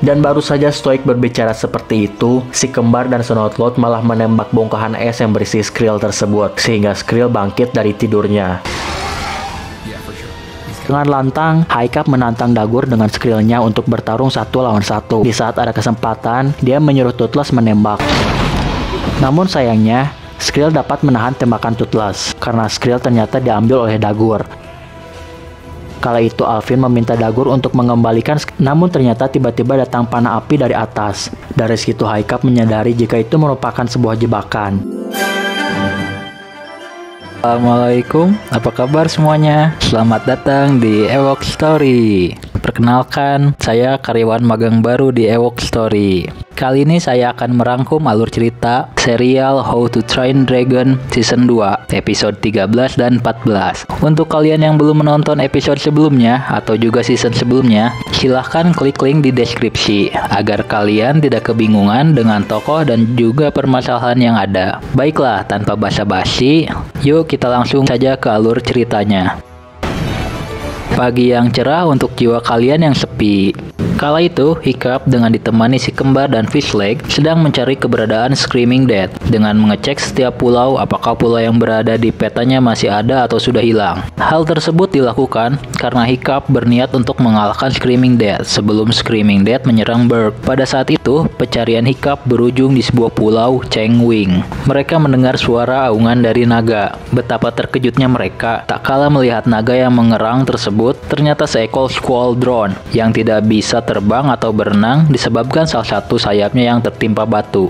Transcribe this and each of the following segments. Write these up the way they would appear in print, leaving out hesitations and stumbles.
Dan baru saja Stoik berbicara seperti itu, si kembar dan Snoutload malah menembak bongkahan es yang berisi Skrill tersebut, sehingga Skrill bangkit dari tidurnya. Dengan lantang, Hiccup menantang Dagur dengan Skrillnya untuk bertarung 1 lawan 1. Di saat ada kesempatan, dia menyuruh Toothless menembak. Namun sayangnya, Skrill dapat menahan tembakan Toothless, karena Skrill ternyata diambil oleh Dagur. Kala itu Alvin meminta Dagur untuk mengembalikan, namun ternyata tiba-tiba datang panah api dari atas. Dari situ Hiccup menyadari jika itu merupakan sebuah jebakan. Assalamualaikum, apa kabar semuanya? Selamat datang di Ewok Story. Perkenalkan, saya karyawan magang baru di Ewok Story. Kali ini saya akan merangkum alur cerita serial How to Train Dragon Season 2, episode 13 dan 14. Untuk kalian yang belum menonton episode sebelumnya atau juga season sebelumnya, silahkan klik link di deskripsi agar kalian tidak kebingungan dengan tokoh dan juga permasalahan yang ada. Baiklah, tanpa basa-basi, yuk kita langsung saja ke alur ceritanya. Pagi yang cerah untuk jiwa kalian yang sepi. Kala itu, Hiccup dengan ditemani si kembar dan Fishleg sedang mencari keberadaan Screaming Dead dengan mengecek setiap pulau apakah pulau yang berada di petanya masih ada atau sudah hilang. Hal tersebut dilakukan karena Hiccup berniat untuk mengalahkan Screaming Dead sebelum Screaming Dead menyerang Berg. Pada saat itu, pencarian Hiccup berujung di sebuah pulau Chengwing. Mereka mendengar suara aungan dari naga. Betapa terkejutnya mereka tak kala melihat naga yang mengerang tersebut ternyata seekor Squall-Drone yang tidak bisa terbang atau berenang disebabkan salah satu sayapnya yang tertimpa batu.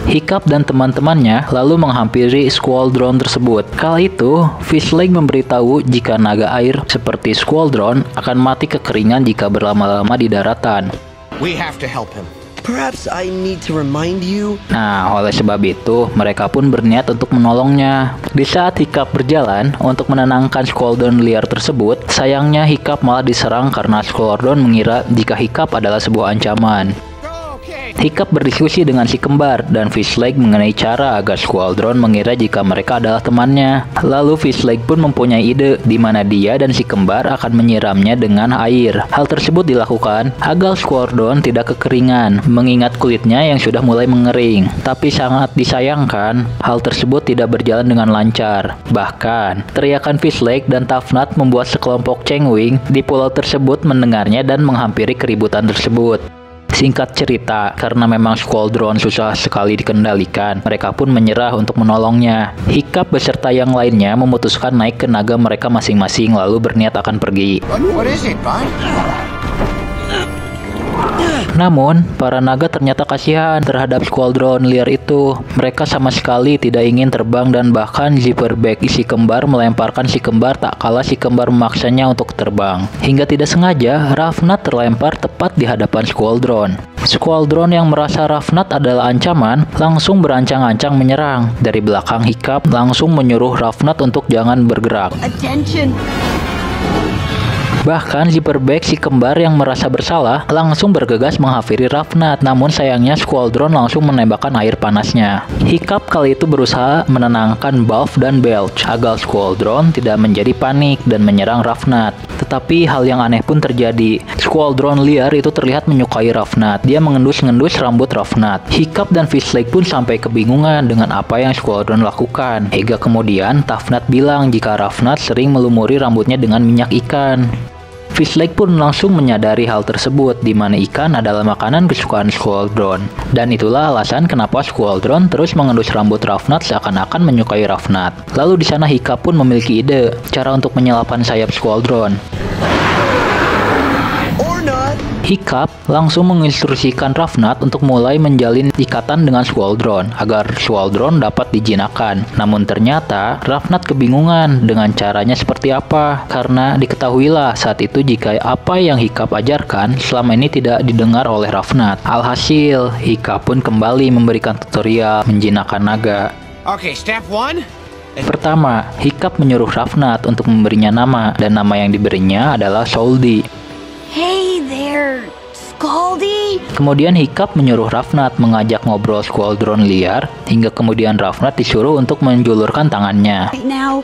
Hiccup dan teman-temannya lalu menghampiri Squall-Drone tersebut. Kala itu, Fishleg memberitahu jika naga air seperti Squall-Drone akan mati kekeringan jika berlama-lama di daratan. We have to help him. Perhaps I need to remind you. Nah, oleh sebab itu, mereka pun berniat untuk menolongnya. Di saat Hiccup berjalan untuk menenangkan Squall-Drone liar tersebut, sayangnya Hiccup malah diserang karena Squall-Drone mengira jika Hiccup adalah sebuah ancaman. Hiccup berdiskusi dengan si kembar dan Fishleg mengenai cara agar Squall-Drone mengira jika mereka adalah temannya. Lalu Fishleg pun mempunyai ide di mana dia dan si kembar akan menyiramnya dengan air. Hal tersebut dilakukan agar Squall-Drone tidak kekeringan, mengingat kulitnya yang sudah mulai mengering. Tapi sangat disayangkan, hal tersebut tidak berjalan dengan lancar. Bahkan, teriakan Fishleg dan Tafnat membuat sekelompok Chengwing di pulau tersebut mendengarnya dan menghampiri keributan tersebut. Singkat cerita, karena memang Squall-Drone susah sekali dikendalikan, mereka pun menyerah untuk menolongnya. Hiccup beserta yang lainnya memutuskan naik ke naga mereka masing-masing lalu berniat akan pergi. What is it, bud? Namun, para naga ternyata kasihan terhadap Squall-Drone liar itu. Mereka sama sekali tidak ingin terbang dan bahkan Zipperback si kembar melemparkan si kembar tak kala si kembar memaksanya untuk terbang. Hingga tidak sengaja, Rafnat terlempar tepat di hadapan Squall-Drone. Squall-Drone yang merasa Rafnat adalah ancaman, langsung berancang-ancang menyerang. Dari belakang Hiccup langsung menyuruh Rafnat untuk jangan bergerak. Attention. Bahkan Zipperback si kembar yang merasa bersalah langsung bergegas menghampiri Rafnat, namun sayangnya Squall-Drone langsung menembakkan air panasnya. Hiccup kali itu berusaha menenangkan Balf dan Belch agar Squall-Drone tidak menjadi panik dan menyerang Rafnat. Tetapi hal yang aneh pun terjadi. Squall-Drone liar itu terlihat menyukai Rafnat. Dia mengendus-ngendus rambut Rafnat. Hiccup dan Fishleg pun sampai kebingungan dengan apa yang Squall-Drone lakukan. Hingga kemudian Tafnat bilang jika Rafnat sering melumuri rambutnya dengan minyak ikan. Fishleg pun langsung menyadari hal tersebut, di mana ikan adalah makanan kesukaan Squall-Drone. Dan itulah alasan kenapa Squall-Drone terus mengendus rambut Rafnat seakan-akan menyukai Rafnat. Lalu di sana Hiccup pun memiliki ide, cara untuk menyelapkan sayap Squall-Drone. Hiccup langsung menginstruksikan Rafnat untuk mulai menjalin ikatan dengan Squall-Drone agar Squall-Drone dapat dijinakkan. Namun ternyata Rafnat kebingungan dengan caranya seperti apa, karena diketahuilah saat itu jika apa yang Hiccup ajarkan selama ini tidak didengar oleh Rafnat. Alhasil, Hiccup pun kembali memberikan tutorial menjinakkan naga. Okay, step 1. Pertama, Hiccup menyuruh Rafnat untuk memberinya nama, dan nama yang diberinya adalah Soldi. Hey there, Scaldy. Kemudian Hiccup menyuruh Rafnat mengajak ngobrol Squall-Drone liar, hingga kemudian Rafnat disuruh untuk menjulurkan tangannya. Right now.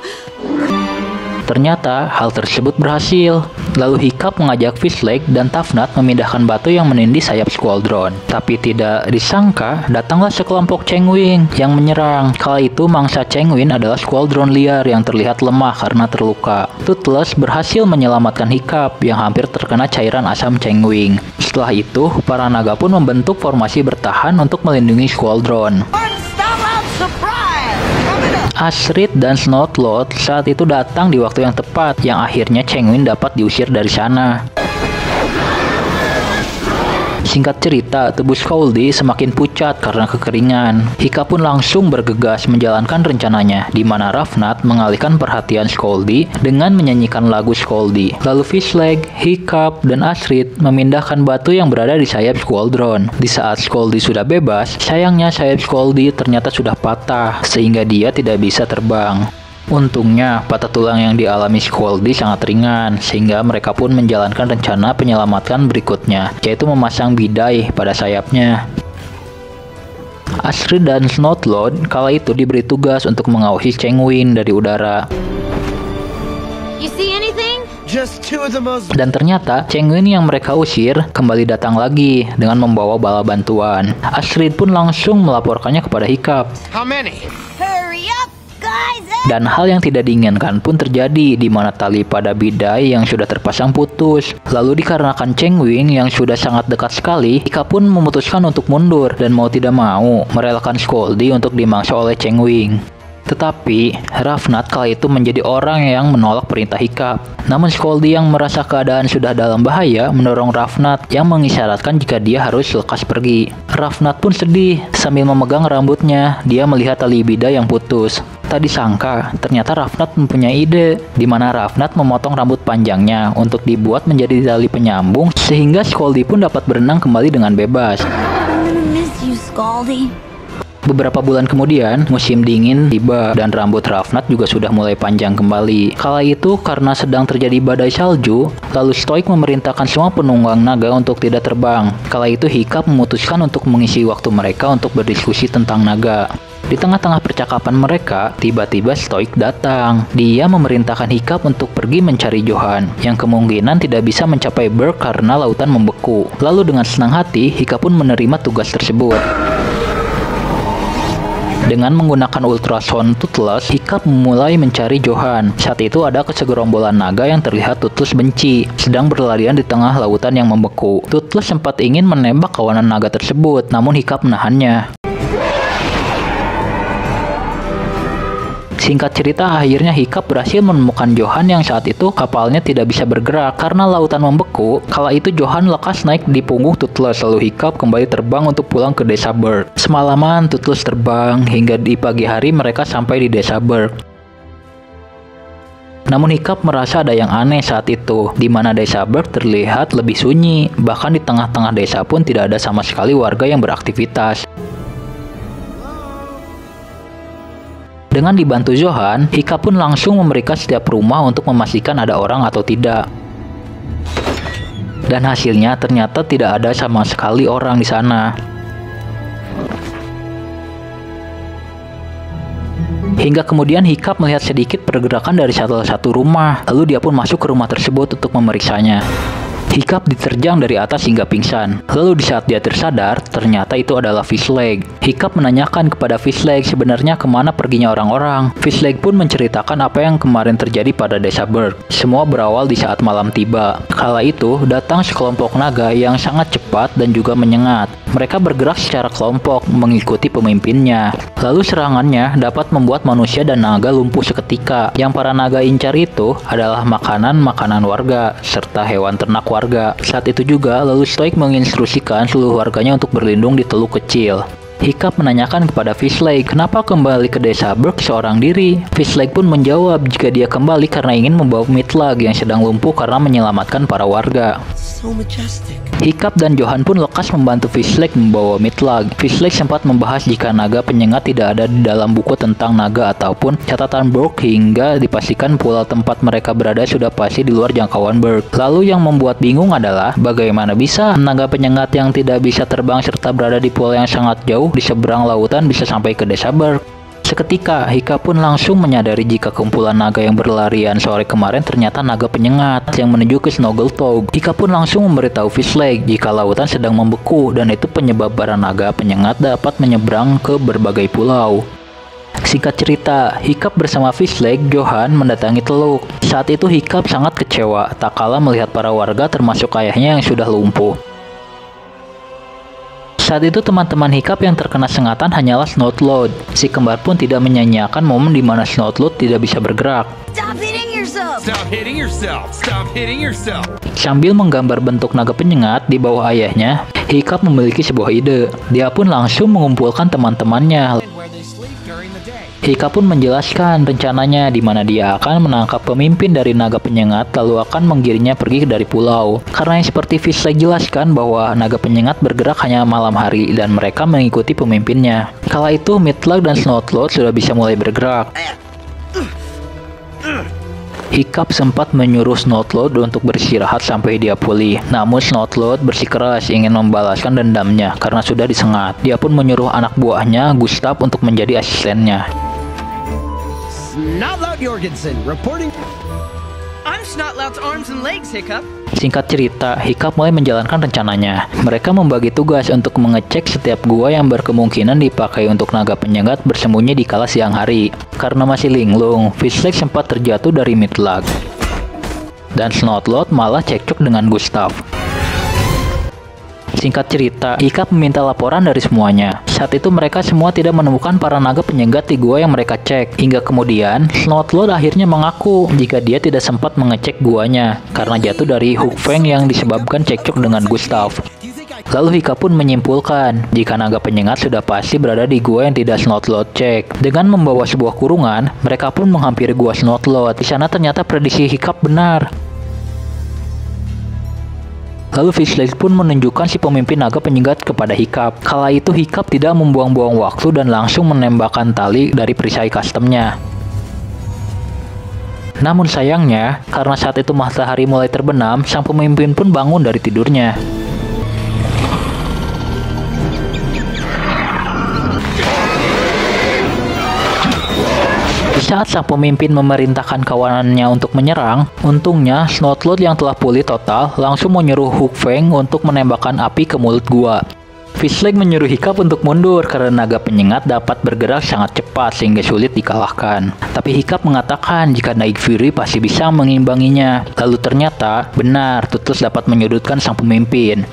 Ternyata hal tersebut berhasil. Lalu Hiccup mengajak Fishleg dan Toughnut memindahkan batu yang menindih sayap Squadron. Tapi tidak disangka, datanglah sekelompok Chengwing yang menyerang. Kala itu mangsa Chengwing adalah Squadron liar yang terlihat lemah karena terluka. Toothless berhasil menyelamatkan Hiccup yang hampir terkena cairan asam Chengwing. Setelah itu, para naga pun membentuk formasi bertahan untuk melindungi Squadron. Ashrid dan Snotlord saat itu datang di waktu yang tepat, yang akhirnya Chengwing dapat diusir dari sana. Singkat cerita, tubuh Scoldy semakin pucat karena kekeringan. Hiccup pun langsung bergegas menjalankan rencananya, di mana Ravnat mengalihkan perhatian Scoldy dengan menyanyikan lagu Scoldy. Lalu Fishleg, Hiccup, dan Ashrid memindahkan batu yang berada di sayap Squadron. Di saat Scoldy sudah bebas, sayangnya sayap Scoldy ternyata sudah patah, sehingga dia tidak bisa terbang. Untungnya, patah tulang yang dialami Scoldy sangat ringan, sehingga mereka pun menjalankan rencana penyelamatan berikutnya, yaitu memasang bidai pada sayapnya. Ashrid dan Snotlord kala itu diberi tugas untuk mengawasi Chengwing dari udara. You see anything? Just two of the most... Dan ternyata, Chengwing yang mereka usir kembali datang lagi dengan membawa bala bantuan. Ashrid pun langsung melaporkannya kepada Hiccup. How many? Hurry up, guys! Dan hal yang tidak diinginkan pun terjadi, di mana tali pada bidai yang sudah terpasang putus. Lalu dikarenakan Chengwing yang sudah sangat dekat sekali, Hiccup pun memutuskan untuk mundur dan mau tidak mau merelakan Scoldy untuk dimangsa oleh Chengwing. Tetapi, Ravnat kala itu menjadi orang yang menolak perintah Hiccup. Namun Scoldy yang merasa keadaan sudah dalam bahaya mendorong Ravnat yang mengisyaratkan jika dia harus lekas pergi. Ravnat pun sedih sambil memegang rambutnya. Dia melihat tali bidai yang putus. Tak disangka, ternyata Ravnat mempunyai ide, di mana Ravnat memotong rambut panjangnya untuk dibuat menjadi tali penyambung sehingga Scoldy pun dapat berenang kembali dengan bebas. Miss you, Scaldy. Beberapa bulan kemudian, musim dingin tiba dan rambut Ravnat juga sudah mulai panjang kembali. Kala itu, karena sedang terjadi badai salju, lalu Stoik memerintahkan semua penunggang naga untuk tidak terbang. Kala itu, Hiccup memutuskan untuk mengisi waktu mereka untuk berdiskusi tentang naga. Di tengah-tengah percakapan mereka, tiba-tiba Stoik datang. Dia memerintahkan Hiccup untuk pergi mencari Johan, yang kemungkinan tidak bisa mencapai Berg karena lautan membeku. Lalu dengan senang hati, Hiccup pun menerima tugas tersebut. Dengan menggunakan ultrasound Toothless, Hiccup memulai mencari Johan. Saat itu ada segerombolan naga yang terlihat Toothless benci, sedang berlarian di tengah lautan yang membeku. Toothless sempat ingin menembak kawanan naga tersebut, namun Hiccup menahannya. Singkat cerita, akhirnya Hiccup berhasil menemukan Johan yang saat itu kapalnya tidak bisa bergerak karena lautan membeku. Kala itu Johan lekas naik di punggung Toothless, lalu Hiccup kembali terbang untuk pulang ke desa Berg. Semalaman Toothless terbang hingga di pagi hari mereka sampai di desa Berg. Namun Hiccup merasa ada yang aneh saat itu, di mana desa Berg terlihat lebih sunyi. Bahkan di tengah-tengah desa pun tidak ada sama sekali warga yang beraktivitas. Dengan dibantu Johan, Hiccup pun langsung memeriksa setiap rumah untuk memastikan ada orang atau tidak. Dan hasilnya ternyata tidak ada sama sekali orang di sana. Hingga kemudian Hiccup melihat sedikit pergerakan dari salah satu rumah, lalu dia pun masuk ke rumah tersebut untuk memeriksanya. Hiccup diterjang dari atas hingga pingsan. Lalu di saat dia tersadar, ternyata itu adalah Fishleg. Hiccup menanyakan kepada Fishleg sebenarnya kemana perginya orang-orang. Fishleg pun menceritakan apa yang kemarin terjadi pada desa Berg. Semua berawal di saat malam tiba. Kala itu, datang sekelompok naga yang sangat cepat dan juga menyengat. Mereka bergerak secara kelompok mengikuti pemimpinnya. Lalu serangannya dapat membuat manusia dan naga lumpuh seketika. Yang para naga incar itu adalah makanan-makanan warga serta hewan ternak warga. Saat itu juga, lalu Stoik menginstruksikan seluruh warganya untuk berlindung di teluk kecil. Hiccup menanyakan kepada Fishleg kenapa kembali ke desa Berg seorang diri. Fishleg pun menjawab jika dia kembali karena ingin membawa Midlag yang sedang lumpuh karena menyelamatkan para warga. So majestic. Hiccup dan Johan pun lekas membantu Fishleg membawa Midlag. Fishleg sempat membahas jika naga penyengat tidak ada di dalam buku tentang naga ataupun catatan Berg hingga dipastikan pulau tempat mereka berada sudah pasti di luar jangkauan Berg. Lalu yang membuat bingung adalah bagaimana bisa naga penyengat yang tidak bisa terbang serta berada di pulau yang sangat jauh di seberang lautan bisa sampai ke desa Berg. Seketika, Hika pun langsung menyadari jika kumpulan naga yang berlarian sore kemarin ternyata naga penyengat yang menuju ke Snoggletog. Hika pun langsung memberitahu Fishlake jika lautan sedang membeku dan itu penyebab para naga penyengat dapat menyeberang ke berbagai pulau. Singkat cerita, Hiccup bersama Fishlake, Johan mendatangi Teluk. Saat itu Hiccup sangat kecewa, tak kalah melihat para warga termasuk ayahnya yang sudah lumpuh. Saat itu teman-teman Hiccup yang terkena sengatan hanyalah Snotlord. Si kembar pun tidak menyanyiakan momen di mana Snotlord tidak bisa bergerak. Stop hitting yourself! Stop hitting yourself! Stop hitting yourself! Sambil menggambar bentuk naga penyengat di bawah ayahnya, Hiccup memiliki sebuah ide. Dia pun langsung mengumpulkan teman-temannya. Hiccup pun menjelaskan rencananya di mana dia akan menangkap pemimpin dari naga penyengat lalu akan menggiringnya pergi dari pulau. Karena yang seperti Fishlake jelaskan bahwa naga penyengat bergerak hanya malam hari dan mereka mengikuti pemimpinnya. Kala itu Midlug dan Snotlord sudah bisa mulai bergerak. Hiccup sempat menyuruh Snotlord untuk beristirahat sampai dia pulih. Namun Snotlord bersikeras ingin membalaskan dendamnya karena sudah disengat. Dia pun menyuruh anak buahnya, Gustav, untuk menjadi asistennya. Snotlout Jorgensen reporting. I'm Snotlout's arms and legs, Hiccup. Singkat cerita, Hiccup mulai menjalankan rencananya. Mereka membagi tugas untuk mengecek setiap gua yang berkemungkinan dipakai untuk naga penyengat bersembunyi di kala siang hari. Karena masih linglung, Fishlake sempat terjatuh dari Midlug. Dan Snotlord malah cekcok dengan Gustav. Singkat cerita, Hiccup meminta laporan dari semuanya. Saat itu mereka semua tidak menemukan para naga penyengat di gua yang mereka cek. Hingga kemudian, Snotlord akhirnya mengaku jika dia tidak sempat mengecek guanya karena jatuh dari Hook Fang yang disebabkan cekcok dengan Gustav. Lalu Hiccup pun menyimpulkan jika naga penyengat sudah pasti berada di gua yang tidak Snotlord cek. Dengan membawa sebuah kurungan, mereka pun menghampiri gua Snotlord. Di sana ternyata prediksi Hiccup benar. Lalu Fishlake pun menunjukkan si pemimpin naga penyengat kepada Hiccup. Kala itu Hiccup tidak membuang-buang waktu dan langsung menembakkan tali dari perisai customnya. Namun sayangnya, karena saat itu matahari mulai terbenam, sang pemimpin pun bangun dari tidurnya. Di saat sang pemimpin memerintahkan kawanannya untuk menyerang, untungnya Snotlord yang telah pulih total langsung menyuruh Hook Fang untuk menembakkan api ke mulut gua. Fishlake menyuruh Hiccup untuk mundur karena naga penyengat dapat bergerak sangat cepat sehingga sulit dikalahkan. Tapi Hiccup mengatakan jika naik Fury pasti bisa mengimbanginya. Lalu ternyata benar, Toothless dapat menyudutkan sang pemimpin.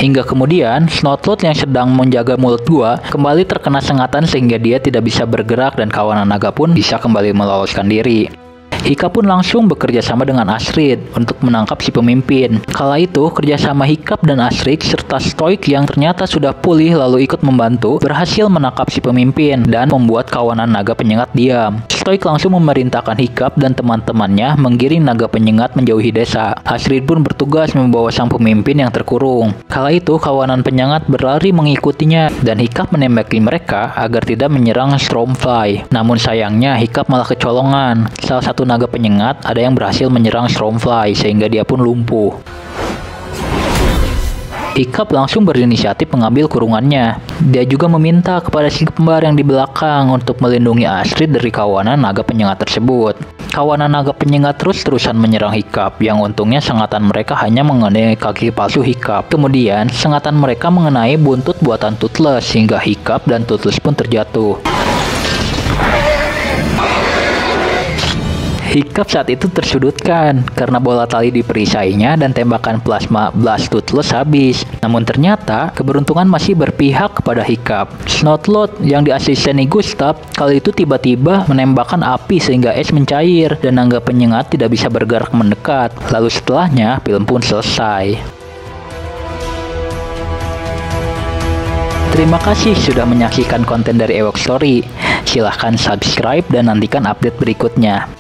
Hingga kemudian, Snotlord yang sedang menjaga mulut gua kembali terkena sengatan sehingga dia tidak bisa bergerak dan kawanan naga pun bisa kembali meloloskan diri. Hiccup pun langsung bekerja sama dengan Astrid untuk menangkap si pemimpin. Kala itu, kerjasama Hiccup dan Astrid serta Stoik yang ternyata sudah pulih lalu ikut membantu berhasil menangkap si pemimpin dan membuat kawanan naga penyengat diam. Stoik langsung memerintahkan Hiccup dan teman-temannya menggiring naga penyengat menjauhi desa. Astrid pun bertugas membawa sang pemimpin yang terkurung. Kala itu, kawanan penyengat berlari mengikutinya dan Hiccup menembaki mereka agar tidak menyerang Stormfly. Namun sayangnya, Hiccup malah kecolongan. Salah satu naga penyengat ada yang berhasil menyerang Stormfly sehingga dia pun lumpuh. Hiccup langsung berinisiatif mengambil kurungannya. Dia juga meminta kepada si kembar yang di belakang untuk melindungi Astrid dari kawanan naga penyengat tersebut. Kawanan naga penyengat terus-terusan menyerang Hiccup, yang untungnya sengatan mereka hanya mengenai kaki palsu Hiccup. Kemudian, sengatan mereka mengenai buntut buatan Toothless, sehingga Hiccup dan Toothless pun terjatuh. Hiccup saat itu tersudutkan karena bola tali di perisainya dan tembakan plasma blast Toothless habis. Namun ternyata keberuntungan masih berpihak kepada Hiccup. Snotlord yang diasisteni Gustav kali itu tiba-tiba menembakkan api sehingga es mencair dan naga penyengat tidak bisa bergerak mendekat. Lalu setelahnya film pun selesai. Terima kasih sudah menyaksikan konten dari Ewok Story. Silahkan subscribe dan nantikan update berikutnya.